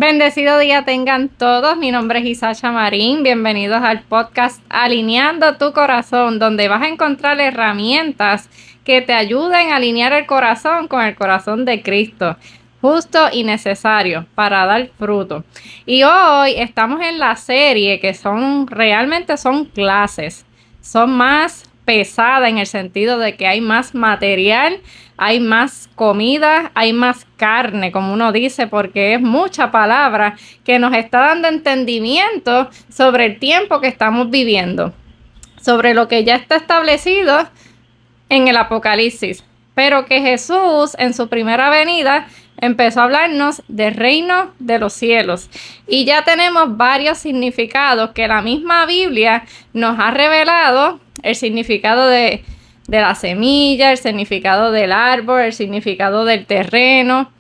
Bendecido día tengan todos. Mi nombre es Isacha Marín. Bienvenidos al podcast Alineando tu Corazón, donde vas a encontrar herramientas que te ayuden a alinear el corazón con el corazón de Cristo, justo y necesario para dar fruto. Y hoy estamos en la serie que realmente son clases. Son más pesadas en el sentido de que hay más material, hay más comida, hay más carne, como uno dice, porque es mucha palabra que nos está dando entendimiento sobre el tiempo que estamos viviendo, sobre lo que ya está establecido en el Apocalipsis, pero que Jesús en su primera venida empezó a hablarnos del reino de los cielos y ya tenemos varios significados que la misma Biblia nos ha revelado: el significado de la semilla, el significado del árbol, el significado del terreno,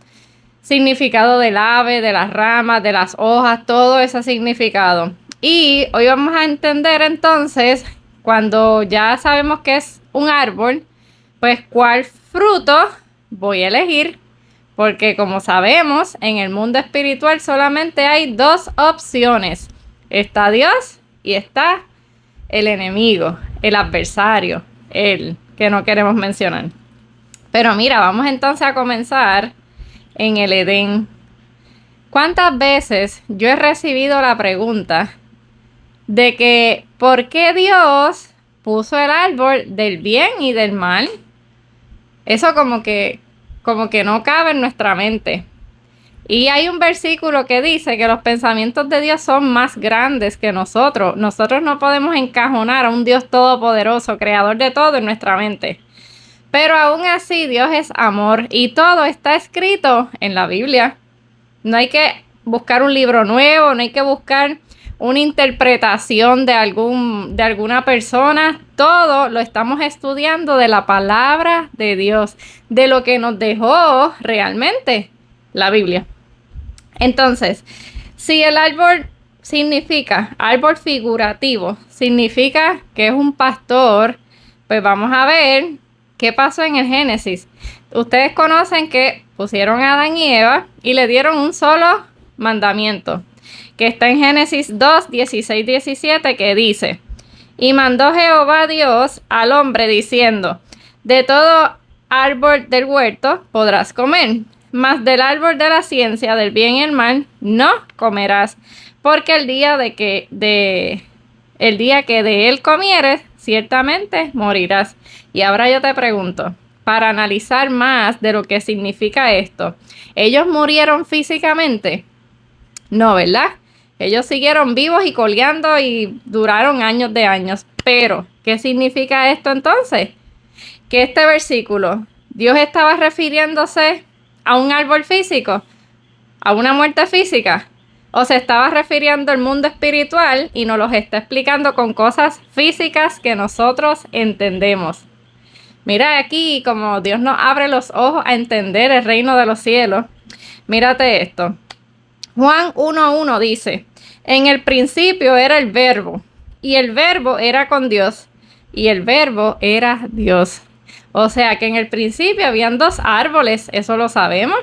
significado del ave, de las ramas, de las hojas, todo ese significado. Y hoy vamos a entender entonces, cuando ya sabemos que es un árbol, pues cuál fruto voy a elegir, porque como sabemos, en el mundo espiritual solamente hay dos opciones: está Dios y está el enemigo, el adversario, el que no queremos mencionar. Pero mira, vamos entonces a comenzar en el Edén. ¿Cuántas veces yo he recibido la pregunta de que ¿por qué Dios puso el árbol del bien y del mal? Eso como que no cabe en nuestra mente. Y hay un versículo que dice que los pensamientos de Dios son más grandes que nosotros. Nosotros no podemos encajonar a un Dios todopoderoso, creador de todo, en nuestra mente. Pero aún así, Dios es amor y todo está escrito en la Biblia. No hay que buscar un libro nuevo, no hay que buscar una interpretación de alguna persona. Todo lo estamos estudiando de la palabra de Dios, de lo que nos dejó realmente la Biblia. Entonces, si el árbol significa, árbol figurativo, significa que es un pastor, pues vamos a ver qué pasó en el Génesis. Ustedes conocen que pusieron a Adán y Eva y le dieron un solo mandamiento, que está en Génesis 2, 16, 17, que dice: y mandó Jehová Dios al hombre diciendo: de todo árbol del huerto podrás comer, mas del árbol de la ciencia del bien y el mal no comerás, porque el día que de él comieres, ciertamente morirás. Y ahora yo te pregunto, para analizar más de lo que significa esto, ¿ellos murieron físicamente? No, ¿verdad? Ellos siguieron vivos y coleando y duraron años de años. Pero, ¿qué significa esto entonces? Que este versículo, Dios estaba refiriéndose a un árbol físico, a una muerte física, o se estaba refiriendo al mundo espiritual y nos los está explicando con cosas físicas que nosotros entendemos. Mira aquí como Dios nos abre los ojos a entender el reino de los cielos. Mírate esto. Juan 1:1 dice: en el principio era el verbo, y el verbo era con Dios, y el verbo era Dios. O sea que en el principio habían dos árboles, eso lo sabemos.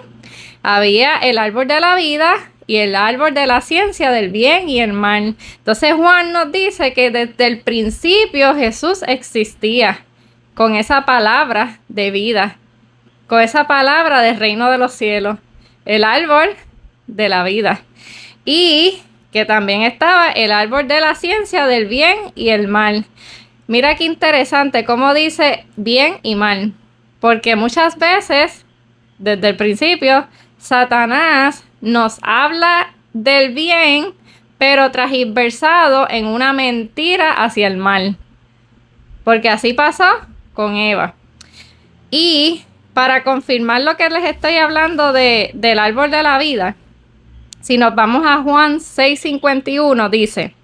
Había el árbol de la vida y el árbol de la ciencia del bien y el mal. Entonces Juan nos dice que desde el principio Jesús existía con esa palabra de vida, con esa palabra del reino de los cielos, el árbol de la vida. Y que también estaba el árbol de la ciencia del bien y el mal. Mira qué interesante cómo dice bien y mal, porque muchas veces, desde el principio, Satanás nos habla del bien, pero transversado en una mentira hacia el mal. Porque así pasó con Eva. Y para confirmar lo que les estoy hablando del árbol de la vida, si nos vamos a Juan 6:51, dice: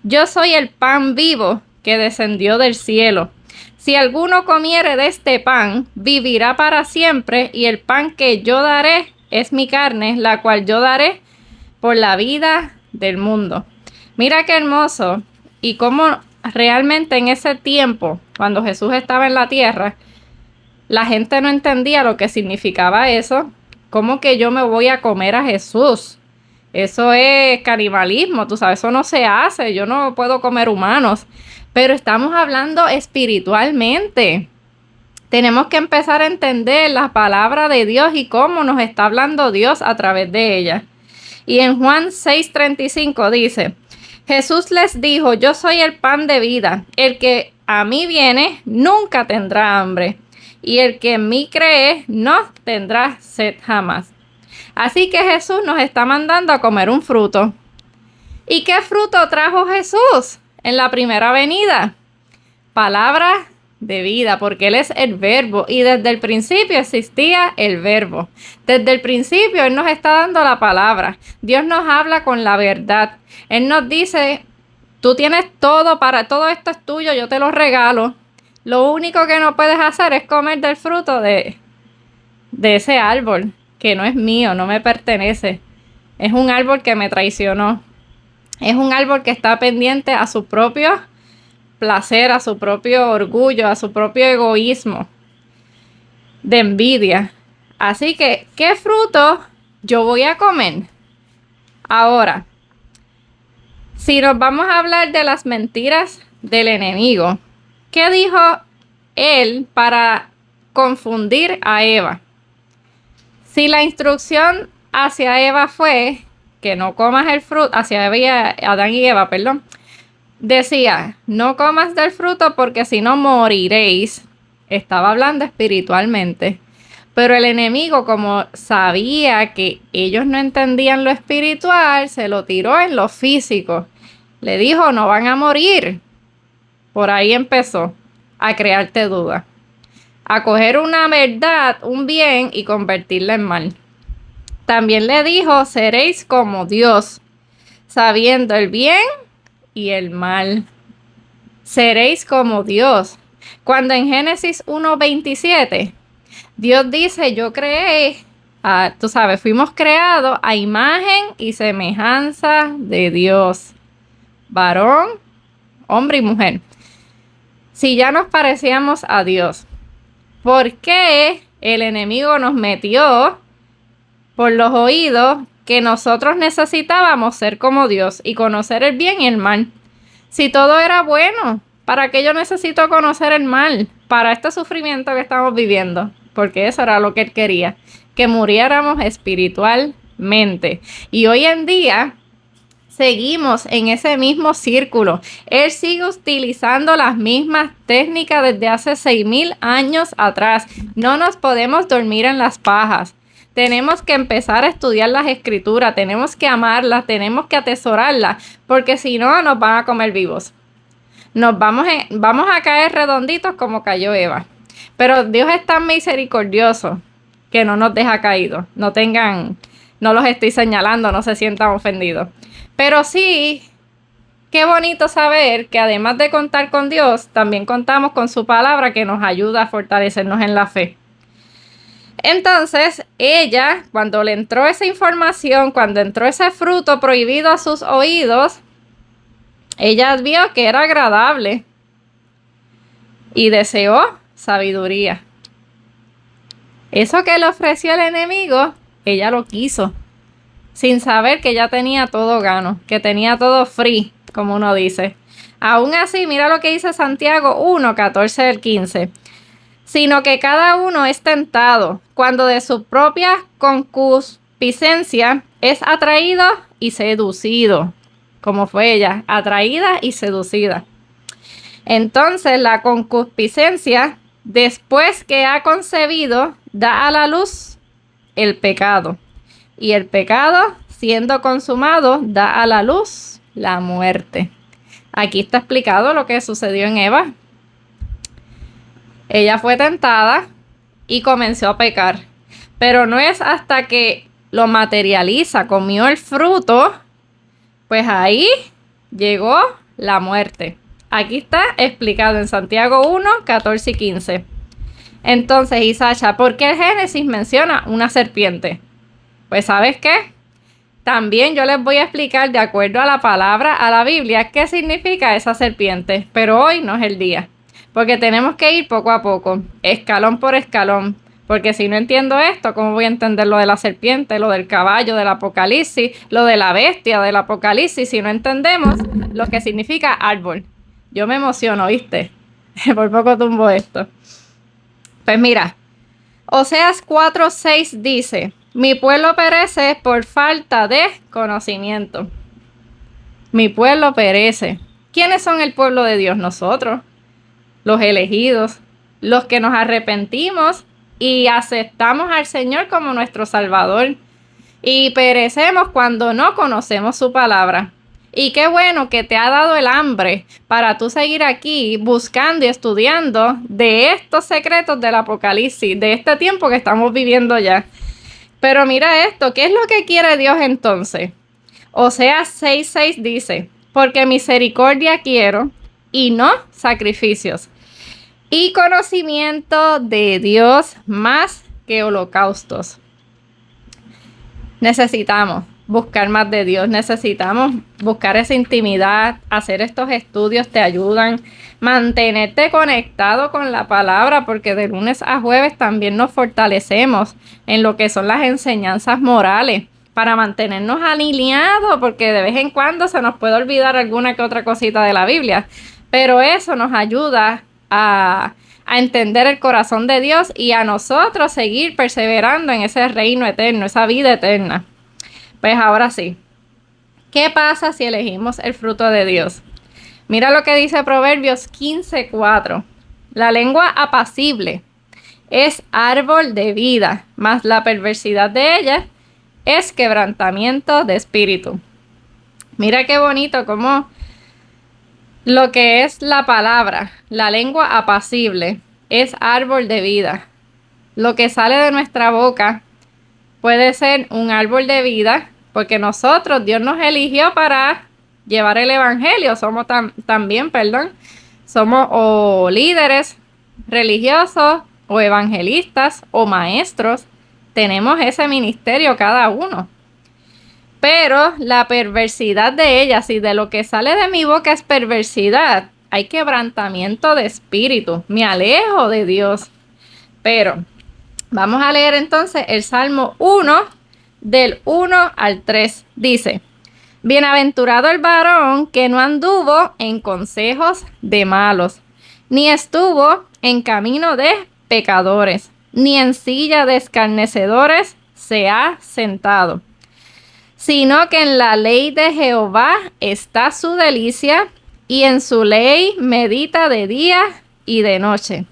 yo soy el pan vivo que descendió del cielo. Si alguno comiere de este pan, vivirá para siempre, y el pan que yo daré es mi carne, la cual yo daré por la vida del mundo. Mira qué hermoso, y cómo realmente en ese tiempo, cuando Jesús estaba en la tierra, la gente no entendía lo que significaba eso. ¿Cómo que yo me voy a comer a Jesús? Eso es canibalismo, tú sabes, eso no se hace, yo no puedo comer humanos. Pero estamos hablando espiritualmente. Tenemos que empezar a entender la palabra de Dios y cómo nos está hablando Dios a través de ella. Y en Juan 6:35 dice, Jesús les dijo, yo soy el pan de vida, el que a mí viene nunca tendrá hambre, y el que en mí cree no tendrá sed jamás. Así que Jesús nos está mandando a comer un fruto. ¿Y qué fruto trajo Jesús en la primera venida? Palabra de vida, porque Él es el verbo y desde el principio existía el verbo. Desde el principio Él nos está dando la palabra. Dios nos habla con la verdad. Él nos dice, tú tienes todo, todo esto es tuyo, yo te lo regalo. Lo único que no puedes hacer es comer del fruto de ese árbol, que no es mío, no me pertenece. Es un árbol que me traicionó. Es un árbol que está pendiente a su propio placer, a su propio orgullo, a su propio egoísmo, de envidia. Así que, ¿qué fruto yo voy a comer? Ahora, si nos vamos a hablar de las mentiras del enemigo, ¿qué dijo él para confundir a Eva? Si la instrucción hacia Eva fue que no comas el fruto, hacia Adán y Eva, perdón, decía, no comas del fruto porque si no moriréis. Estaba hablando espiritualmente. Pero el enemigo, como sabía que ellos no entendían lo espiritual, se lo tiró en lo físico. Le dijo, no van a morir. Por ahí empezó a crearte dudas. A coger una verdad, un bien, y convertirla en mal. También le dijo, seréis como Dios, sabiendo el bien y el mal. Seréis como Dios. Cuando en Génesis 1:27, Dios dice, yo creé, tú sabes, fuimos creados a imagen y semejanza de Dios. Varón, hombre y mujer. Si ya nos parecíamos a Dios, ¿por qué el enemigo nos metió por los oídos que nosotros necesitábamos ser como Dios y conocer el bien y el mal? Si todo era bueno, ¿para qué yo necesito conocer el mal? Para este sufrimiento que estamos viviendo, porque eso era lo que Él quería, que muriéramos espiritualmente. Y hoy en día seguimos en ese mismo círculo. Él sigue utilizando las mismas técnicas desde hace 6,000 años atrás. No nos podemos dormir en las pajas. Tenemos que empezar a estudiar las escrituras, tenemos que amarlas, tenemos que atesorarlas, porque si no nos van a comer vivos. Vamos a caer redonditos como cayó Eva. Pero Dios es tan misericordioso que no nos deja caídos. No los estoy señalando, no se sientan ofendidos. Pero sí, qué bonito saber que además de contar con Dios, también contamos con su palabra que nos ayuda a fortalecernos en la fe. Entonces, ella, cuando le entró esa información, cuando entró ese fruto prohibido a sus oídos, ella vio que era agradable y deseó sabiduría. Eso que le ofreció el enemigo, ella lo quiso, sin saber que ya tenía todo gano, que tenía todo free, como uno dice. Aún así, mira lo que dice Santiago 1:14-15. Sino que cada uno es tentado cuando de su propia concupiscencia es atraído y seducido, como fue ella, atraída y seducida. Entonces la concupiscencia, después que ha concebido, da a la luz el pecado. Y el pecado, siendo consumado, da a la luz la muerte. Aquí está explicado lo que sucedió en Eva. Ella fue tentada y comenzó a pecar. Pero no es hasta que lo materializa, comió el fruto, pues ahí llegó la muerte. Aquí está explicado en Santiago 1:14-15. Entonces, Isacha, ¿por qué el Génesis menciona una serpiente? Pues, ¿sabes qué? También yo les voy a explicar, de acuerdo a la palabra, a la Biblia, qué significa esa serpiente. Pero hoy no es el día. Porque tenemos que ir poco a poco, escalón por escalón, Porque si no entiendo esto, ¿cómo voy a entender lo de la serpiente, lo del caballo del Apocalipsis, lo de la bestia del Apocalipsis, si no entendemos lo que significa árbol? Yo me emociono, ¿viste? Por poco tumbo esto. Pues mira, Oseas 4:6 dice: mi pueblo perece por falta de conocimiento. Mi pueblo perece. ¿Quiénes son el pueblo de Dios? Nosotros, los elegidos, los que nos arrepentimos y aceptamos al Señor como nuestro Salvador. Y perecemos cuando no conocemos su palabra. Y qué bueno que te ha dado el hambre para tú seguir aquí buscando y estudiando de estos secretos del Apocalipsis, de este tiempo que estamos viviendo ya. Pero mira esto, ¿qué es lo que quiere Dios entonces? Oseas 6:6 dice: porque misericordia quiero y no sacrificios, y conocimiento de Dios más que holocaustos. Necesitamos buscar más de Dios, necesitamos buscar esa intimidad, hacer estos estudios te ayudan, mantenerte conectado con la palabra, porque de lunes a jueves también nos fortalecemos en lo que son las enseñanzas morales, para mantenernos alineados, porque de vez en cuando se nos puede olvidar alguna que otra cosita de la Biblia, pero eso nos ayuda a entender el corazón de Dios y a nosotros seguir perseverando en ese reino eterno, esa vida eterna. Pues ahora sí, ¿qué pasa si elegimos el fruto de Dios? Mira lo que dice Proverbios 15:4. La lengua apacible es árbol de vida, mas la perversidad de ella es quebrantamiento de espíritu. Mira qué bonito como lo que es la palabra, la lengua apacible, es árbol de vida. Lo que sale de nuestra boca puede ser un árbol de vida, porque nosotros, Dios nos eligió para llevar el evangelio. Somos somos o líderes religiosos, o evangelistas, o maestros. Tenemos ese ministerio cada uno. Pero la perversidad de ella, si de lo que sale de mi boca es perversidad, hay quebrantamiento de espíritu. Me alejo de Dios. Pero vamos a leer entonces el Salmo 1, del 1 al 3. Dice: bienaventurado el varón que no anduvo en consejos de malos, ni estuvo en camino de pecadores, ni en silla de escarnecedores se ha sentado, sino que en la ley de Jehová está su delicia, y en su ley medita de día y de noche.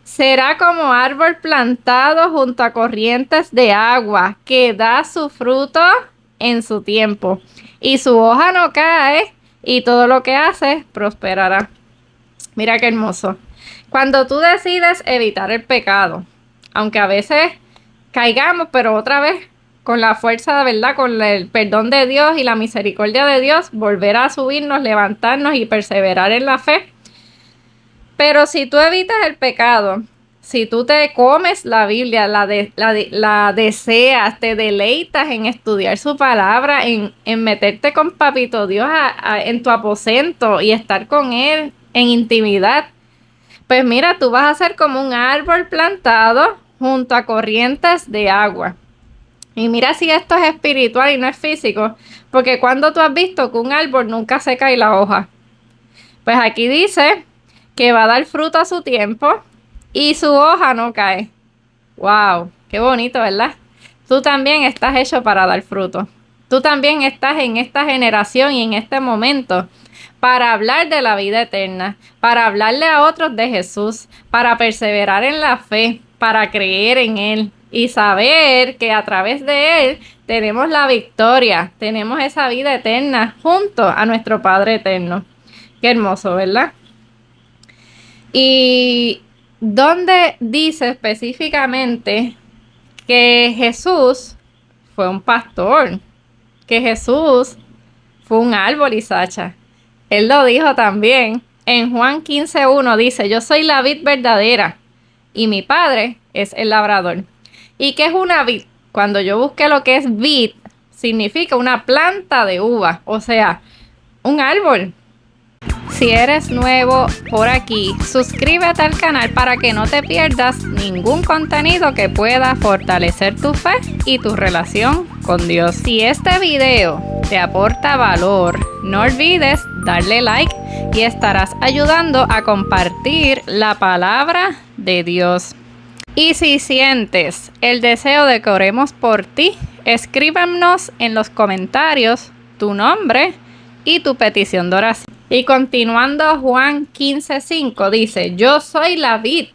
Será como árbol plantado junto a corrientes de agua, que da su fruto en su tiempo, y su hoja no cae, y todo lo que hace prosperará. Mira qué hermoso. Cuando tú decides evitar el pecado, aunque a veces caigamos, pero otra vez con la fuerza, ¿verdad?, con el perdón de Dios y la misericordia de Dios, volver a subirnos, levantarnos y perseverar en la fe. Pero si tú evitas el pecado, si tú te comes la Biblia, la deseas, te deleitas en estudiar su palabra, en meterte con Papito Dios en tu aposento y estar con Él en intimidad, pues mira, tú vas a ser como un árbol plantado junto a corrientes de agua. Y mira si esto es espiritual y no es físico, porque cuando tú has visto que un árbol nunca se cae la hoja. Pues aquí dice que va a dar fruto a su tiempo y su hoja no cae. ¡Wow! ¡Qué bonito!, ¿verdad? Tú también estás hecho para dar fruto. Tú también estás en esta generación y en este momento para hablar de la vida eterna, para hablarle a otros de Jesús, para perseverar en la fe, para creer en Él y saber que a través de Él tenemos la victoria, tenemos esa vida eterna junto a nuestro Padre eterno. Qué hermoso, ¿verdad? Y donde dice específicamente que Jesús fue un pastor, que Jesús fue un árbol, Isacha. Él lo dijo también. En Juan 15:1 dice: yo soy la vid verdadera y mi padre es el labrador. ¿Y qué es una vid? Cuando yo busqué lo que es vid, significa una planta de uva, o sea, un árbol. Si eres nuevo por aquí, suscríbete al canal para que no te pierdas ningún contenido que pueda fortalecer tu fe y tu relación con Dios. Si este video te aporta valor, no olvides darle like y estarás ayudando a compartir la palabra de Dios. Y si sientes el deseo de que oremos por ti, escríbanos en los comentarios tu nombre y tu petición de oración. Y continuando, Juan 15:5 dice: yo soy la vid,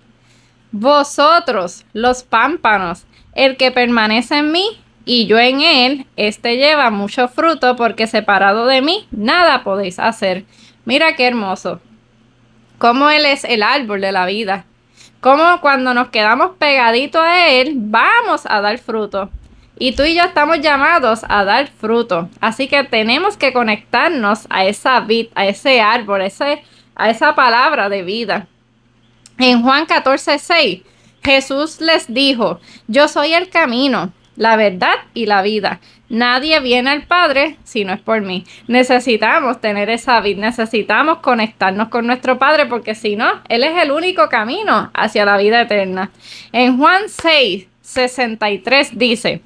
vosotros los pámpanos. El que permanece en mí y yo en él, este lleva mucho fruto, porque separado de mí nada podéis hacer. Mira qué hermoso, cómo Él es el árbol de la vida, cómo cuando nos quedamos pegaditos a Él vamos a dar fruto. Y tú y yo estamos llamados a dar fruto. Así que tenemos que conectarnos a esa vid, a ese árbol, a esa palabra de vida. En Juan 14:6, Jesús les dijo: yo soy el camino, la verdad y la vida. Nadie viene al Padre si no es por mí. Necesitamos tener esa vid, necesitamos conectarnos con nuestro Padre, porque si no, Él es el único camino hacia la vida eterna. En Juan 6:63 dice: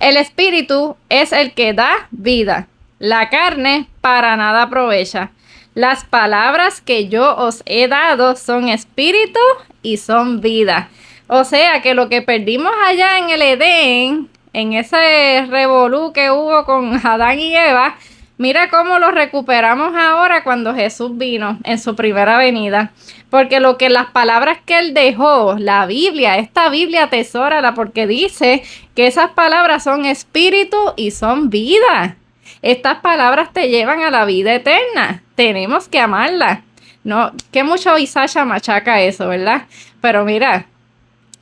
el Espíritu es el que da vida, la carne para nada aprovecha. Las palabras que yo os he dado son espíritu y son vida. O sea que lo que perdimos allá en el Edén, en ese revolú que hubo con Adán y Eva, mira cómo lo recuperamos ahora cuando Jesús vino en su primera venida. Porque las palabras que Él dejó, la Biblia, esta Biblia atesórala, porque dice que esas palabras son espíritu y son vida. Estas palabras te llevan a la vida eterna. Tenemos que amarlas. No, que mucho Isacha machaca eso, ¿verdad? Pero mira,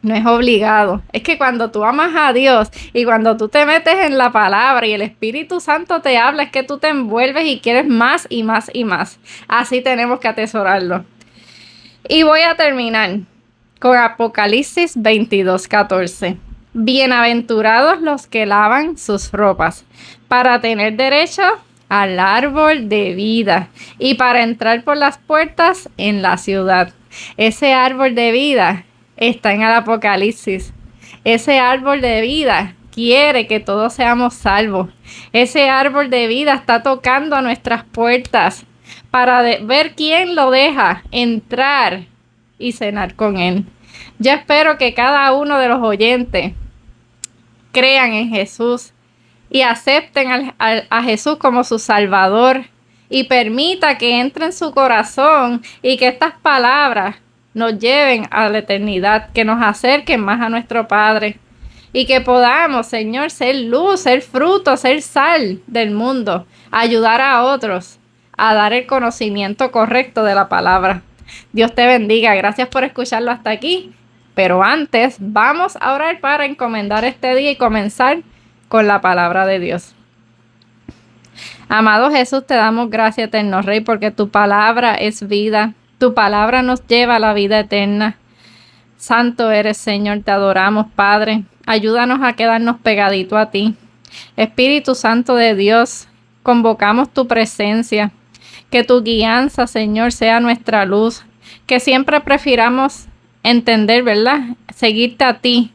no es obligado. Es que cuando tú amas a Dios y cuando tú te metes en la palabra y el Espíritu Santo te habla, es que tú te envuelves y quieres más y más y más. Así tenemos que atesorarlo. Y voy a terminar con Apocalipsis 22:14. Bienaventurados los que lavan sus ropas, para tener derecho al árbol de vida y para entrar por las puertas en la ciudad. Ese árbol de vida está en el Apocalipsis. Ese árbol de vida quiere que todos seamos salvos. Ese árbol de vida está tocando a nuestras puertas para ver quién lo deja entrar y cenar con Él. Yo espero que cada uno de los oyentes crean en Jesús y acepten a Jesús como su Salvador, y permita que entre en su corazón y que estas palabras nos lleven a la eternidad, que nos acerquen más a nuestro Padre y que podamos, Señor, ser luz, ser fruto, ser sal del mundo, ayudar a otros a dar el conocimiento correcto de la palabra. Dios te bendiga. Gracias por escucharlo hasta aquí. Pero antes, vamos a orar para encomendar este día y comenzar con la palabra de Dios. Amado Jesús, te damos gracias, eterno Rey, porque tu palabra es vida. Tu palabra nos lleva a la vida eterna. Santo eres, Señor, te adoramos, Padre. Ayúdanos a quedarnos pegaditos a ti. Espíritu Santo de Dios, convocamos tu presencia. Que tu guianza, Señor, sea nuestra luz. Que siempre prefiramos entender, ¿verdad? Seguirte a ti.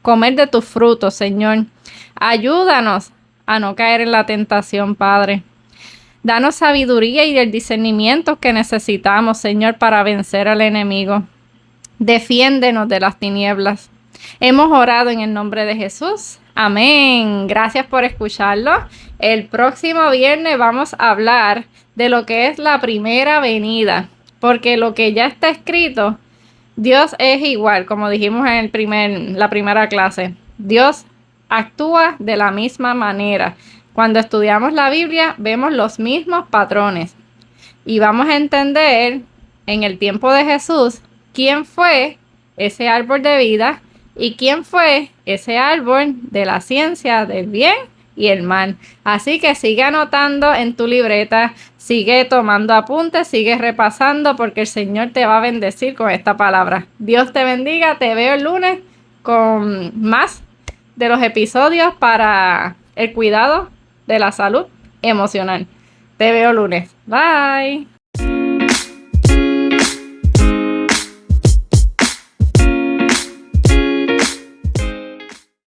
Comer de tus frutos, Señor. Ayúdanos a no caer en la tentación, Padre. Danos sabiduría y el discernimiento que necesitamos, Señor, para vencer al enemigo. Defiéndenos de las tinieblas. Hemos orado en el nombre de Jesús. Amén. Gracias por escucharlo. El próximo viernes vamos a hablar de lo que es la primera venida, porque lo que ya está escrito, Dios es igual, como dijimos en la primera clase. Dios actúa de la misma manera. Cuando estudiamos la Biblia, vemos los mismos patrones. Y vamos a entender en el tiempo de Jesús quién fue ese árbol de vida y quién fue ese árbol de la ciencia del bien y el mal. Así que sigue anotando en tu libreta, sigue tomando apuntes, sigue repasando, porque el Señor te va a bendecir con esta palabra. Dios te bendiga. Te veo el lunes con más de los episodios para el cuidado de la salud emocional. Te veo lunes. Bye.